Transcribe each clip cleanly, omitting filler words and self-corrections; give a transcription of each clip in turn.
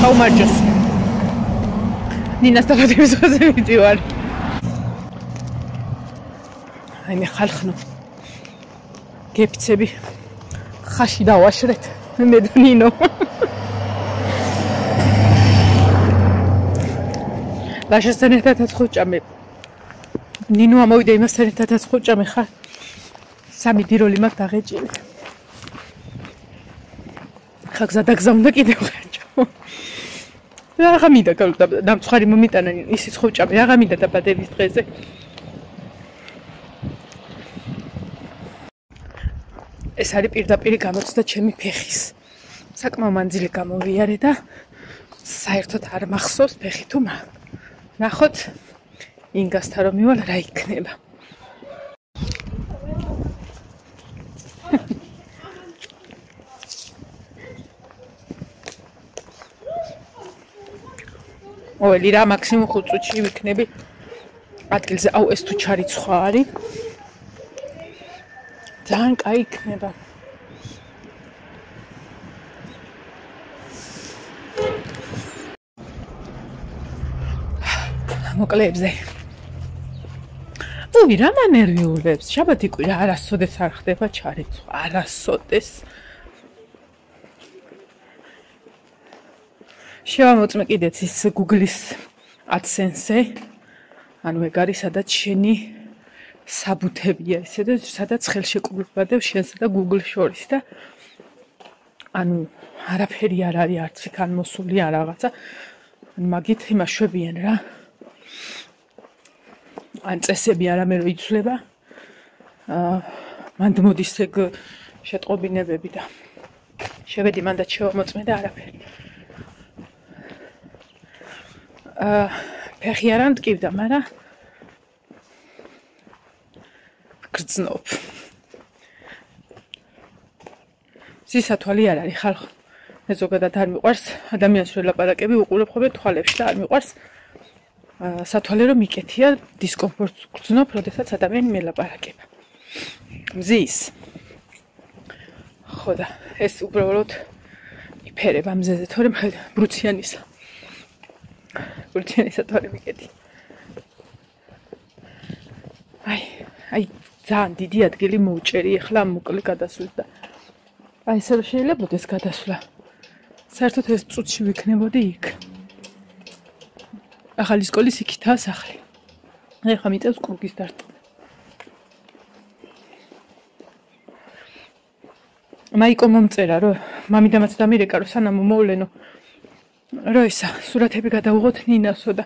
გაუმარჯოს. ნინას დაბადების დღეზე მივდივარ. აი მე ხალხნო. გეფიცები. ხაში დავაშრეთ. მე და ნინო. ლაშასთან ერთადაც ხუჭამე. ნინო ამოვიდა იმასთან ერთადაც ხუჭამე ხარ. სამი დიროლი მაქვს დაღეჭილი. ხა გზადაგზა უნდა კიდევ ხარჯო. რაღა მინდა დამცხარი მომიტანა ისიც ხუჭამე. რაღა მინდა დაბადების დღეზე. ეს არის პირდაპირი გამოცდა ჩემი ფეხის. საკმაო მანძილი გამოვიარე და საერთოდ არ მახსოვს ფეხი თუ ნახოთ ინგასთან რომ მივალ რა იქნება. ოლი რა მაქსიმუმ 5 წუთში ვიქნები ადგილზე. აუ ეს თუ ჩარიცხვა არის. ძალიან კაი იქნება. მოკლეებზე. უი რა მანერვიულებს. შაბათი კვირა არასოდეს არ ხდება ჩარიცხვა. არასოდეს. შევამოწმე კიდეც ის Google-ის AdSense-ე. ანუ ეგ არის სადაც შენი საბუთებია ისე და სადაც ხელშეკრულებადებ შენსა და Google შორის და ანუ არაფერი არ არის არც იქ ან მოსული არ რაღაცა. მაგით იმაშვებიან რა. ან წესები არამე რო იცვლება. მანდ მოდის ეგ შეტყობინებები და შევედი მანდაც შევამოწმე და არაფერი. ფეხი არ ამტკივდა, მაგრამ გრძნობ. სისათვალი არ არის ხალხო. მე ზოგადად არ მიყვარს ადამიანს რო ლაპარაკები უყურებ ხოლმე თვალებში და არ მიყვარს სათვალე რომ მიკეთია დისკომფორტს გრძნობ, როდესაც ადამიანი მელაპარაკება. მზის. ხო და ეს უბრალოდ იფერება მზეზე, თორემ ბრუციანისა. ბრუციანისა თორემ მიკეთი. აი ძალიან დიდი ადგილი მოუჭერი ახლა მოკლე გადასვლა და აი ესე შეიძლება ეს გადასვლა. საერთოდ ეს წუთში ვიქნებოდი იქ. ახალი სკოლის იქითაა სახლი. ეხლა მიწევს კრუგის დარტყმა. მაიკო მომწერა რომ მამიდამაც დამირეკა რომ სანამ მოვლენო რომ ისა სურათები გადავუღოთ ნინასო და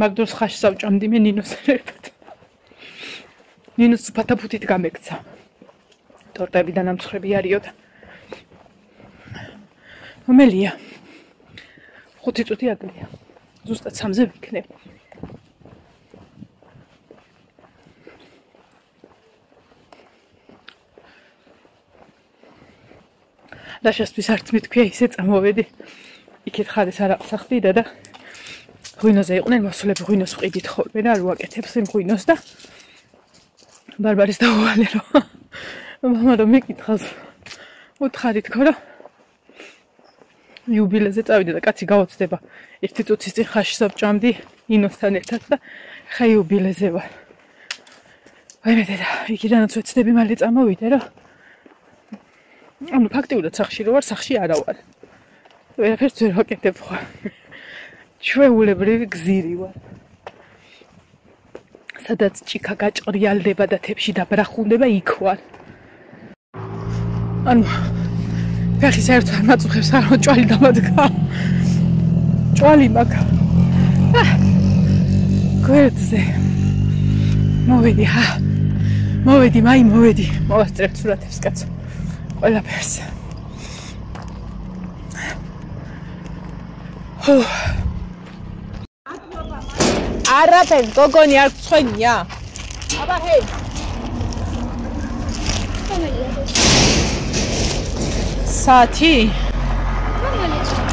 მაგდროს ხაში სავჭამდი მე ნინოს ერთად. ნინოს ფათაფუთით გამექცა. ტორტები და ნამცხრები არისო და რომელია 5 წუთი აგლია. ზუსტად 3-ზე ვიქნებ. ლაშასთვის არც მეთქვია ისე წამოვედი. იქით ხარეს არ აღსახდიდა და ღვინოზე იყვნენ მოსულები ღვინოს ვყიდით ხოლმე და არ ვაკეთებს იმ ღვინოს და ბარბარის დაუვალე რომ მამა რომ მეკითხავს უთხარი თქო რომ იუბილეზე წავიდა და კაცი გავოცდება 1 წუთის წინ ხაში საბჭამდი ინოსთან ერთად და ხა იუბილეზე ვარ. აი მე და იქიდანაც ვეცდები მალე წამოვიდე რომ ანუ ფაქტიურად სახში რო ვარ, სახში არა ვარ. ვერაფერს ვერ ვაკეთებ ხო. ჩვეულებრივი გზირი ვარ. სადაც ჭიქა გაჭრიალდება და თებში დაბრახუნდება იქ ვარ. ანუ ფეხი საერთოდ არ მაწუხებს, არ ჭვალი დამადგა. ჭვალი მაქვს. გვერდზე. მოვედი, მოვედი. მოვასწრებ სურათებს კაცო. ყველაფერს. არაფერს გოგონი არ გწვენია. აბა ჰეი. საათი?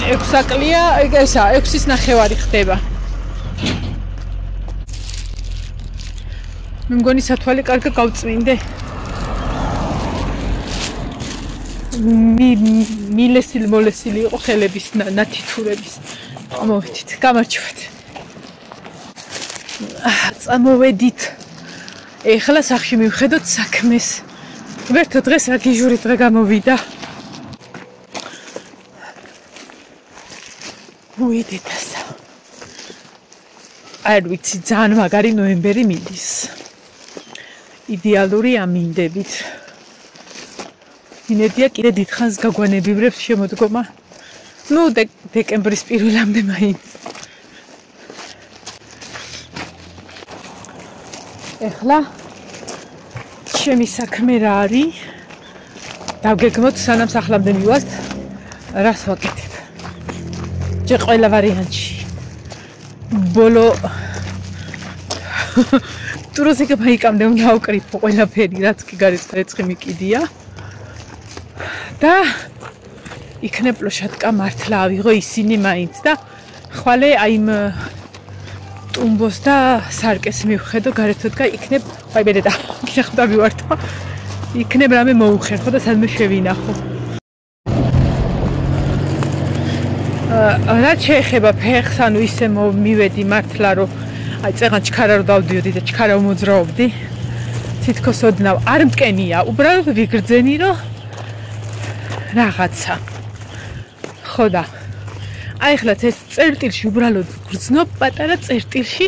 6 საკლია, ესა 6-ის ნახევარი ხდება. მე მგონი სათვალე კარგა გავწმინდე. მილესილი მოლესილი იყო ხელების ნათითურების. მოვედით, გამარჯვეთ. წამოვედით. ეხლა სახში მივხედოთ საქმეს. ვერთო დღეს რა გიჟური დღე გამოვიდა. მოვიდეთ ასა. არ ვიცი, ძალიან მაგარი ნოემბერი მიდის. იდეალური ამინდებით. ინედია კიდე დიდხანს გაგვანებიბრებს შემოდგომა. ნუ დეკემბრის პირველამდე მაინც. ეხლა ჩემი საქმე რა არის? დავგეგმოთ სანამ სახლამდე მივართ, რას ვაკეთებ. ჯერ ყველა ვარიანტში. ბოლო ტუროსიკა მაიკამდე უნდა ავკრიფო ყველაფერი, რაც კი გარეთ რეცხი მიკიდია. და იქნებ პლოშატკა მართლა ავიღო ისინი მაინც და ხვალე აი იმ ტუმბოს და სარკეს მივხედო გარეთოდგა იქნებ აი მე და გიხდა მივართო იქნებ რამე მოუხერხო და სადმე შევინახო. რა შეეხება ფეხს, ანუ ისე მივედი მართლა რომ აი წეღან ჩქარა რო დავდიოდი და ჩქარა მოძრაობდი. თითქოს ოდნავ არ მტკენია, უბრალოდ ვიგრძენი რომ რაღაცა. ხო და აი ხლაც ეს წერტილში უბრალოდ გრძნობ პატარა წერტილში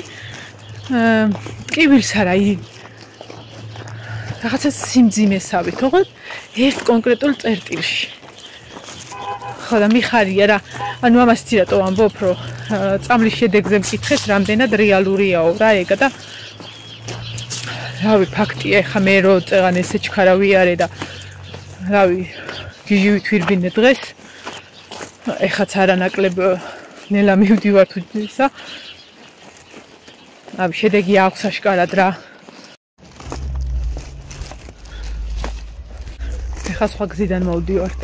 ტკივილს არა რაღაცა სიმძიმესავით, ოღონდ ერთ კონკრეტულ წერტილში. ხო და მიხარია რა, ანუ ამას ცირატო ვამბობ, რომ წამლის შედეგზე მკითხეს, რამდენად რეალურიაო რა ეგა და რავი ფაქტია, ეხა მე რო წეღან ესე ჩქარა ვიარე და რავი გიჟივით ვირბინე დღეს. ეხაც არანაკლებ ნელა მივდივარ თუ ისა. რავი შედეგი აქვს აშკარად რა. ეხა სხვა გზიდან მოვდივართ.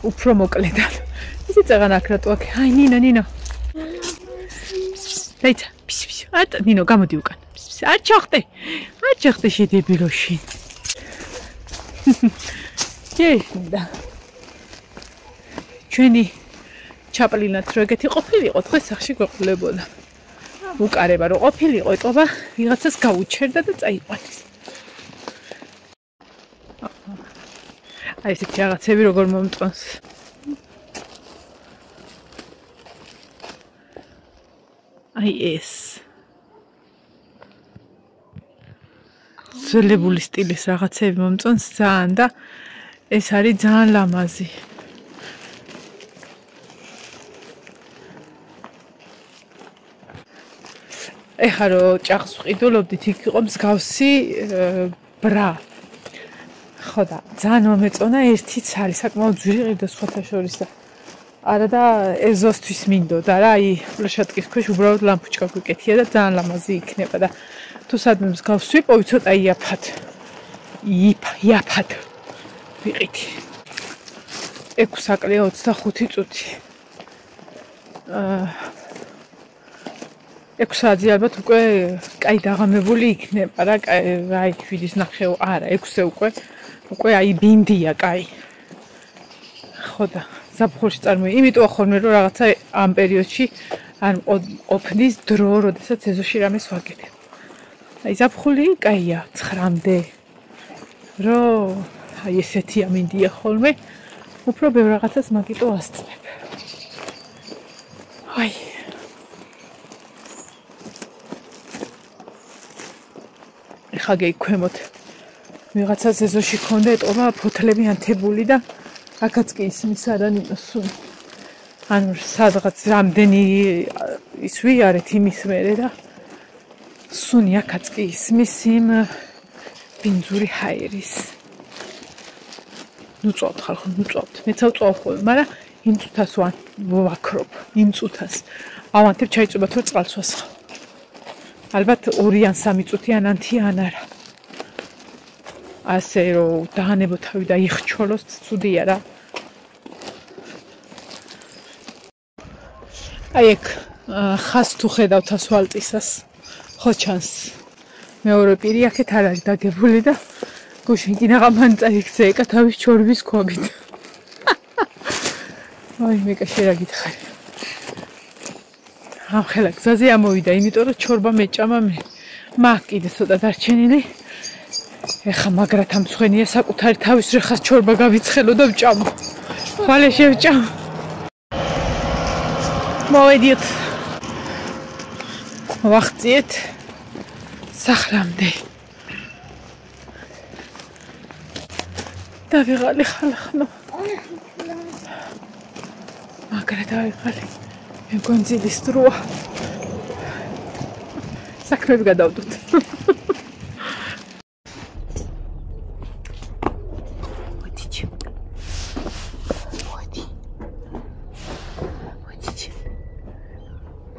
უფრო მოკლედან. ისი წეღან აქ რატო აქ? აი ნინო. დაიცა. ატ ნინო გამოდი უკან. არ ჩახტე შედებილოში. შეშინდა. ჩვენი ჩაპლინაც რო ეგეთი ყოფილიყო, დღეს სახში გვეყოლებოდა. უკარება რო ყოფილიყო, ეტყობა ვიღაცას გაუჩერდა და წაიყვანეს. აი ესეთი რაღაცები როგორ მომწონს. აი ეს. ძველებული სტილის რაღაცები მომწონს ძალიან და ეს არის ძალიან ლამაზი. ეხლა რო ჭახს ვყიდულობდით, იქ იყო მსგავსი ბრა. ხო და ძალიან მომეწონა ერთიც არის, საკმაოდ ძვირი ყიდა სხვათა შორის და არა და ეზოსთვის მინდოდა რა, აი პლოშატკის ქვეშ უბრალოდ ლამპუჩკა გვიკეთია და ძალიან ლამაზი იქნება და თუ სადმე მსგავს ვიპოვი, ცოტა იაფად ვიყითი. 6 საკლია 25 წუთი. 6 საათი ალბათ უკვე კაი დაღამებული იქნება რა, აი 7:30 არა, 6-ზე უკვე აი ბინდია კაი. ხო და ზაფხულში წარმოი, იმიტომ ახორმე რომ რაღაცა ამ პერიოდში არ ყოფნის დრო, როდესაც ეზოში რამეს ვაკეთებ. აი ზაფხული კაია 9-მდე. რომ აი ესეთი ამინდია ხოლმე, უფრო ბევრ რაღაცას მაგიტო ასწრებ. აი ეხლა გეიქვემოთ ვიღაცას ეზოში ქონდა ეტყობა ფოთლები ანთებული და აქაც კი ისმის არანინოს ანუ სადღაც რამდენი ის ვიარეთ იმის მერე და სუნი აქაც კი ისმის იმ ბინძური ჰაერის. ნუ წავთ ხალხო, ნუ წავთ. მეც ავწავ ხოლმე, მაგრამ იმ წუთას ვაქრობ, იმ წუთას. ავანთებ ჩაიწვებათ რომ წყალს ვასხა. ალბათ 2 ან 3 წუთი ანანთი ან არა. ასე რომ დაანებო თავი და იხჩოლოს ცუდია რა. აი ეგ ხას თუ ხედავთ ასვალტისას, ხო ჩანს. მეორე პირი აქეთ არ არის დაგებული და გუშინ კი ნაღამან წაიქცე ეკა თავის ჩორბის ქვაგით. აი მეკა შე რა გითხარი. ახლა გზაზე ამოვიდა, იმიტომ რომ ჩორბა მეჭამა მე. მაგ კიდე ცოტა დარჩენილი. ეხა მაგრათ ამ მცხენია საკუთარი თავის რეხას ჩორბა გავიცხელო და ვჭამო. ხვალე შევჭამ. მოვედიოთ. ვახციეთ სახლამდე. დავიღალი ხალხნო. მაგრა დავიღალი. მეგონ ძილის დროა. საქმეები გადავდოთ.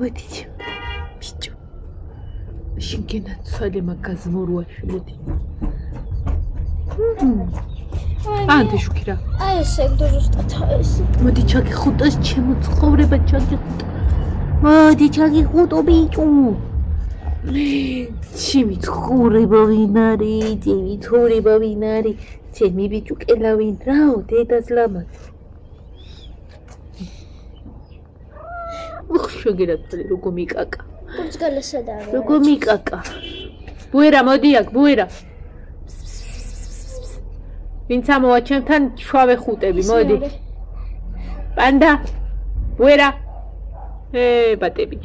Водите. Пичу. Шинкина цали магазмуру ашвиди. Анте шукира. Აი ესე დურუსტათა ეს. მოდი ჩაგიხუტოს ჩემო ცხოვრება ჩაგიხუტო. მოდი ჩაგიხუტო ბიჭო. ჩემი ცხოვრება ვინ არის? ჩემი ცხოვრება ვინ არის? ჩემი ბიჭო კელა ვინ რაო დედას ლამაზ. შეგერაფალი როგორ მიკაკა. ბურჯგალესა და არა. როგორ მიკაკა. ბუერა მოდი აქ, ბუერა. ვინც ამოვა ჩემთან შავე ხუტები, მოდი. პანდა. ბუერა. ბატები.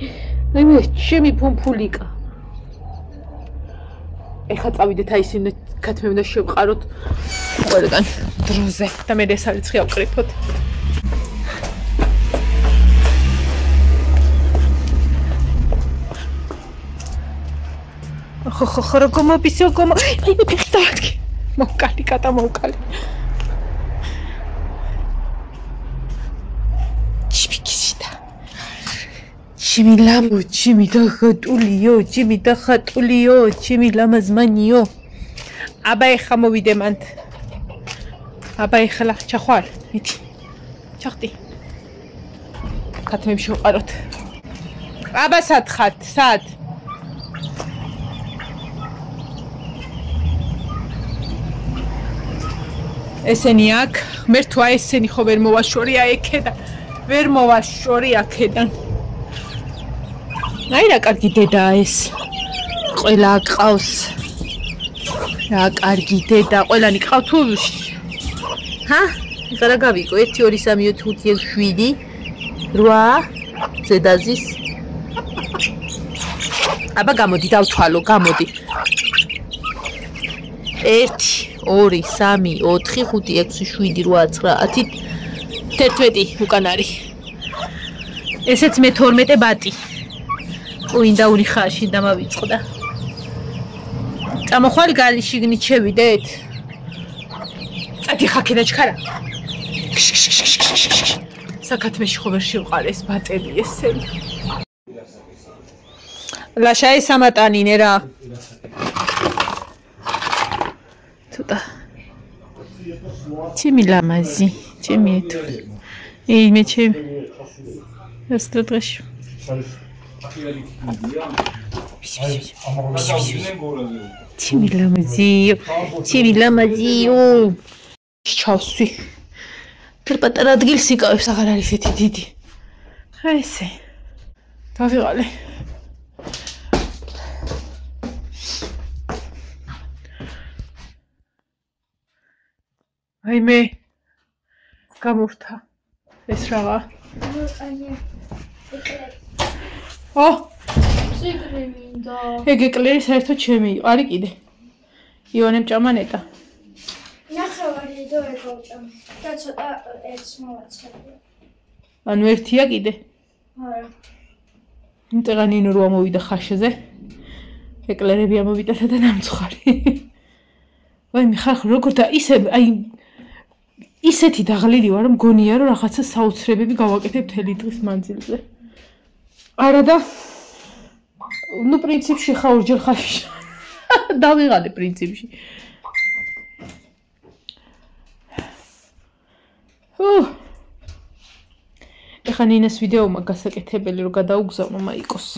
აი მე ჩემი ფუმფულიკა. ეხა წავიდეთ აი ისინი ქათმე უნდა შევყაროთ ყველგან დროზე და მე ეს არიცხი ავკრიფოთ. ხო როგორ მობისო გომო აი მე ფეხი დავადგე მოვკალი კატა მოვკალი ჩიფიქიშდა ჩიმი ლამო ჩიმი და ხატულიო ჩიმი ლამაზმანიო აბა ეხა მოვიდე მანდ აბა ეხლა ჩახვალ მიდი ჩახტი ქათმები შევყაროთ აბა სად ხართ სად ესენი აქ მერთვა ესენი ხო ვერ მოვაშორია ექედა ვერ მოვაშორია აქედან აი რა კარგი დედაა ეს ყველა ყავს რა კარგი დედა ყველანი ყავთ ულში ჰა ეხლა რა გავიკო 1 2 3 4 5 6 8 ზედაზის აბა გამოდი დავთვალო გამოდი 1 2 3 4 5 6 7 8 9 10 11 უკან არის ესეც მე 12 ბატი უინდა ული ხაში დამავიწყდა წამოხვალ გალიშიგნით შევიდეთ წადი ხაქედა ჩქარა საკათმეში ხო ვერ შევყარეს ბატები ესენი ლაშაი სამატანინე რა ცოტა ჩემი ლამაზი ჩემი ეთო ей მე ჩემი ესტრადღეში ჩემი ლამაზიო ჩავსვი ფერ პატარა ადგილს იკავებს აღარ არის ესეთი დიდი აი ესე დავიღალე აი მე გამორთა ეს რაღა ო ციგნი მინდა ეგ ეკლერი საერთოდ ჩემი იყო არის კიდე იონემ ჭამანეტა ნახევარი დო ეკავჭამ და ცოტა ერთს მოვაცხადე ანუ ერთია კიდე არა ინტერანინო რო ამოვიდა ხაშეზე ეკლერები ამოვიდა და დამცხარი ვაი მე ხარ როგორ და ისე აი ისეთი დაღლილი ვარ მგონია რომ რაღაცა საოცრებები გავაკეთებ მთელი დღის მანძილზე არა და ну პრინციპში ხა ორჯერ ხაში დავიღალე პრინციპში ეხა ნინას ვიდეომა გასაკეთებელი რომ გადაუგზავნო მაიკოს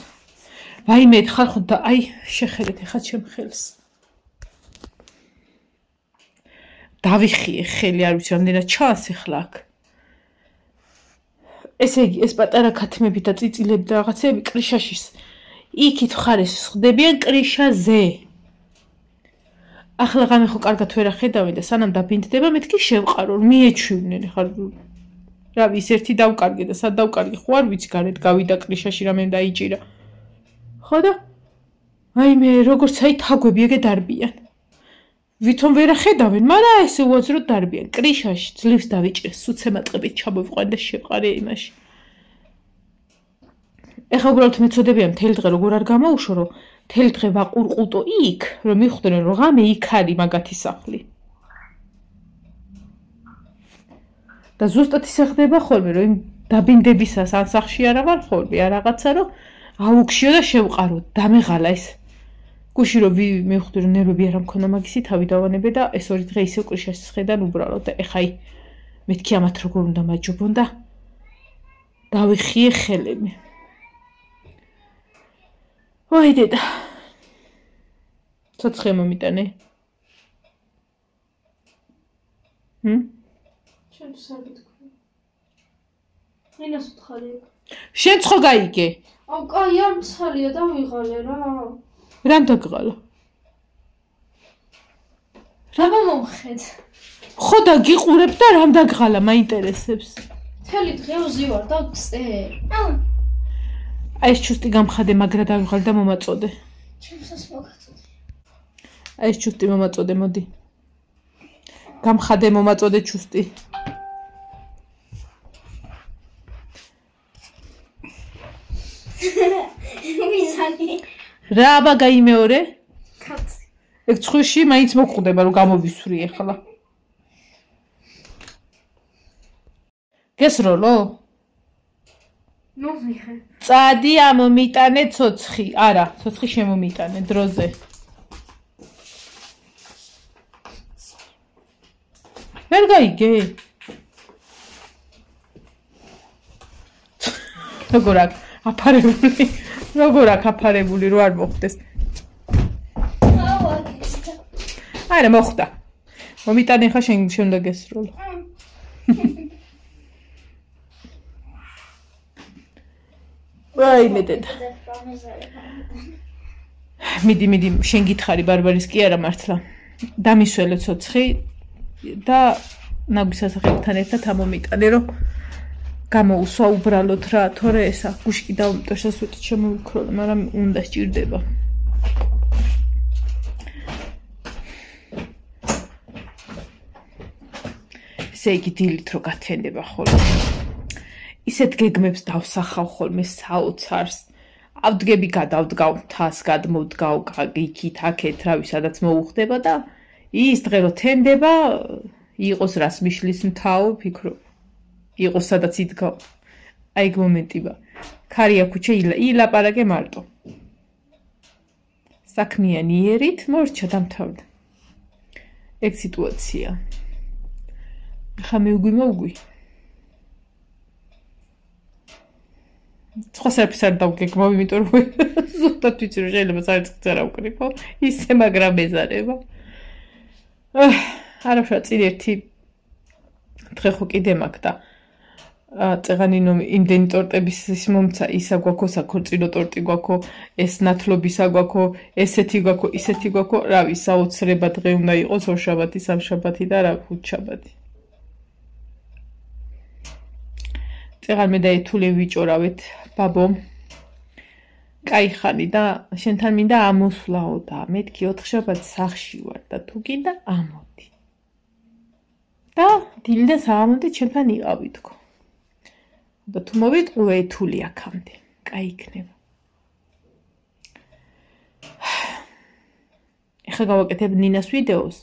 ვაიმე ხარ ხო და აი შეხედეთ ეხა ჩემ ხელს დავიხიე ხელი არ ვიცი რამდენად ჩანს ახლა აქ ესე იგი ეს პატარა ქათმები და წიწილები და რაღაცები კრიშაშის იქით ხარეს ხდებიან კრიშაზე ახლა ღამე ხო კარგად ვერ ახედავენ და სანამ დაბინდდება მეთქი შევყარო მიეჩვივნენ ხარ რავი ის ერთი დავკარგე და სად დავკარგე ხო არ ვიცი გარეთ გავიდა კრიშაში რამე დაიჭირა ხო და აი მე როგორც აი თაგვები ეგე დარბიან ვითომ ვერ ახედავენ მაგრამ ესე უაზრო დარბიან კრიშაში ძლივს დავიჭრე სუცემატყებით ჩამოვიყვან და შევყარე იმაში ეხლა უბრალოდ მეწოდებიან მთელი დღე როგორ არ გამოუშო რომ მთელი დღე ვაყურყუტო იქ რომ მიხვდნენ რომ ღამე იქ არის მაგათი სახლი და ზუსტად ისე ხდება ხოლმე რომ იმ დაბინდებისას ან სახლში არა ვარ ხოლმე ან რაღაცა რომ აუქშიო და შევყარო დამეღალა ეს გუში რომ მივხვდი რომ ნერვები არ მქონდა მაგისი თავი დავანებე და ეს ორი დღე ისე კრიშას სხედან უბრალოდ და ეხა მეთქი ამათ როგორ უნდა მაჯობონ და დავიხიე ხელები ვაი დედა ცოცხლე მომიტანე შენ საგიტყვი ინას უთხარი შენ ხო გაიგე აუ კაი არ მსალია და ვიღალე რა რამ დაგღალა რამო მომხედ ხო და გიყურებ და რამ დაგღალა მაინტერესებს მთელი დღე ვზივარ და წერ აი ეს ჩუსტი გამხადე მაგრა დავიღალე და მომაწოდე ჩემსაც მოგაწოდე აი ეს ჩუსტი მომაწოდე მოდი გამხადე მომაწოდე ჩუსტი მიზანი რა აბა გაიმეორე კაცი ეგ ცხვირში მაინც მოხვდება რომ გამოვისვრი ახლა გესროლო ნუ ვიხე წადი ამომიტანე ცოცხი არა ცოცხი შემომიტანე დროზე ვერ გაიგე როგორ აქ აფარებული როგორ აქ აფარებული რო არ მოხდეს არა მოხდა მომიტანე ხა შენ უნდა გესროლო ვაი მე დედა მიდი შენ გითხარი ბარბარის კი არა მართლა დამისველე ცოცხი და ნაგვის სასახელებთან ერთად ამომიტანე რომ გამოუსვა უბრალოდ რა თორე ესა გუშკი დავტოშას ვიტი შემოვიქროლე მაგრამ უნდა სჭირდება ესე იგი დილით რო გათენდება ხოლმე ისეთ გეგმებს დავსახავ ხოლმე საოცარს ავდგები გადავდგავ თას გადმოვდგავ იქით აქეთ რავი სადაც მოუხდება და ის დღე რო თენდება იყოს რას მიშლის მთავ ფიქრობ იყოს სადაც იდგავ აი ეგ მომენტია ქარია ქუჩა ილაპარაკე მარტო საქმიანი იერით მორჩა დამთავრდა ეგ სიტუაცია ხა მიუგვი სხვა საერთოდ არ დავგეგმავ იმიტომ რომ ზუსტად ვიცი რომ შეიძლება საერთოდ არ ავკრიფო ისე მაგრამ მეზარება არაფერ წინ ერთი დღე ხო კიდე მაქვს და წეღანინო იმდენი ტორტების ის მომცა ისა გვაქო საქორწინო ტორტი გვაქო ეს ნათლობისა გვაქო ესეთი გვაქო ისეთი გვაქო რავი საოცრება დღე უნდა იყოს ორშაბათი სამშაბათი და რა ხუთშაბათი წეღან მე და ეთული ვიჭორავეთ ბაბო კაი ხანი და შენთან მინდა ამოსვლაო და მეთქი 4 შაბათს სახში ვარ და თუ გინდა ამოდი და დილიდან საღამომდე ჩემთან იყავი თქო და თუ მოვიტყვე ეთული აქამდე კაი იქნება ეხლა გავაკეთებ ნინას ვიდეოს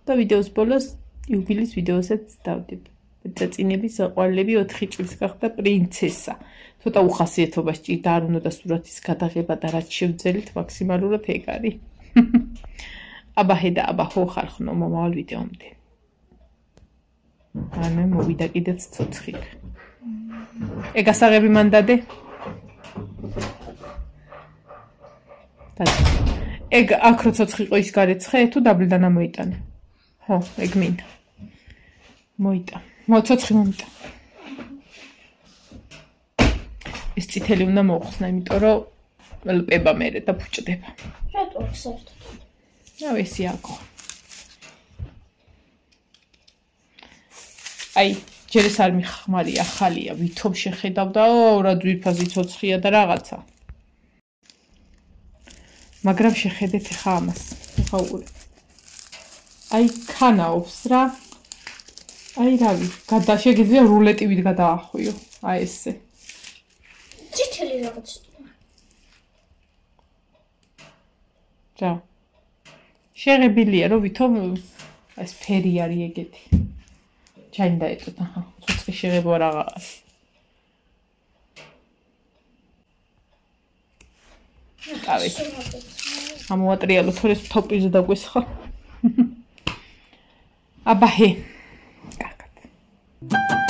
და ვიდეოს ბოლოს იუბილის ვიდეოსაც დავდებ წაწინების საყვარლები 4 წლის გახდა პრინცესა ცოტა უხასიათობა სჭირდა არ უნდა სურათის გადაღება და რაც შევძელით მაქსიმალურად ეგ არის აბა ჰედა აბა ხო ხალხნო მომავალ ვიდეომდე ანუ მოვიდა კიდეც ცოცხით ეგ ასაღები მან დადე ეგ აქ რო ცოცხი ყო ის გარეცხე თუ დაბლიდან ამოიტანე ხო ეგ მინდა მოიტა. მოცოცხი მომიტა. ეს წითელი უნდა მოხსნა, იმიტომ რომ ლპება მერე და ფუჭდება. რატო აქ საერთოდ? რავი, ესი აქ. აი, ჯერ ეს არ მიხმარია, ახალია, ვითომ შეხედავდაო, რა ძვირფასი ცოცხია და რაღაცა. მაგრამ შეხედეთ ახლა ამას. ახლა უყურე. აი, ქანაობს რა. აი, რავი, შეგიძლია რულეტივით გადაახვიო. აი ესე. წითელი რაღაც. რა. შეღებილია, რომ ვითომ ეს ფერი არის ეგეთი. ჩაინ დაეწოთ, აჰა, ცოცხი შეღება რაღაც. დავით. ამოატრიალო თორეს თოპიზე დაგვესხა. აბა ჰე. კარგად.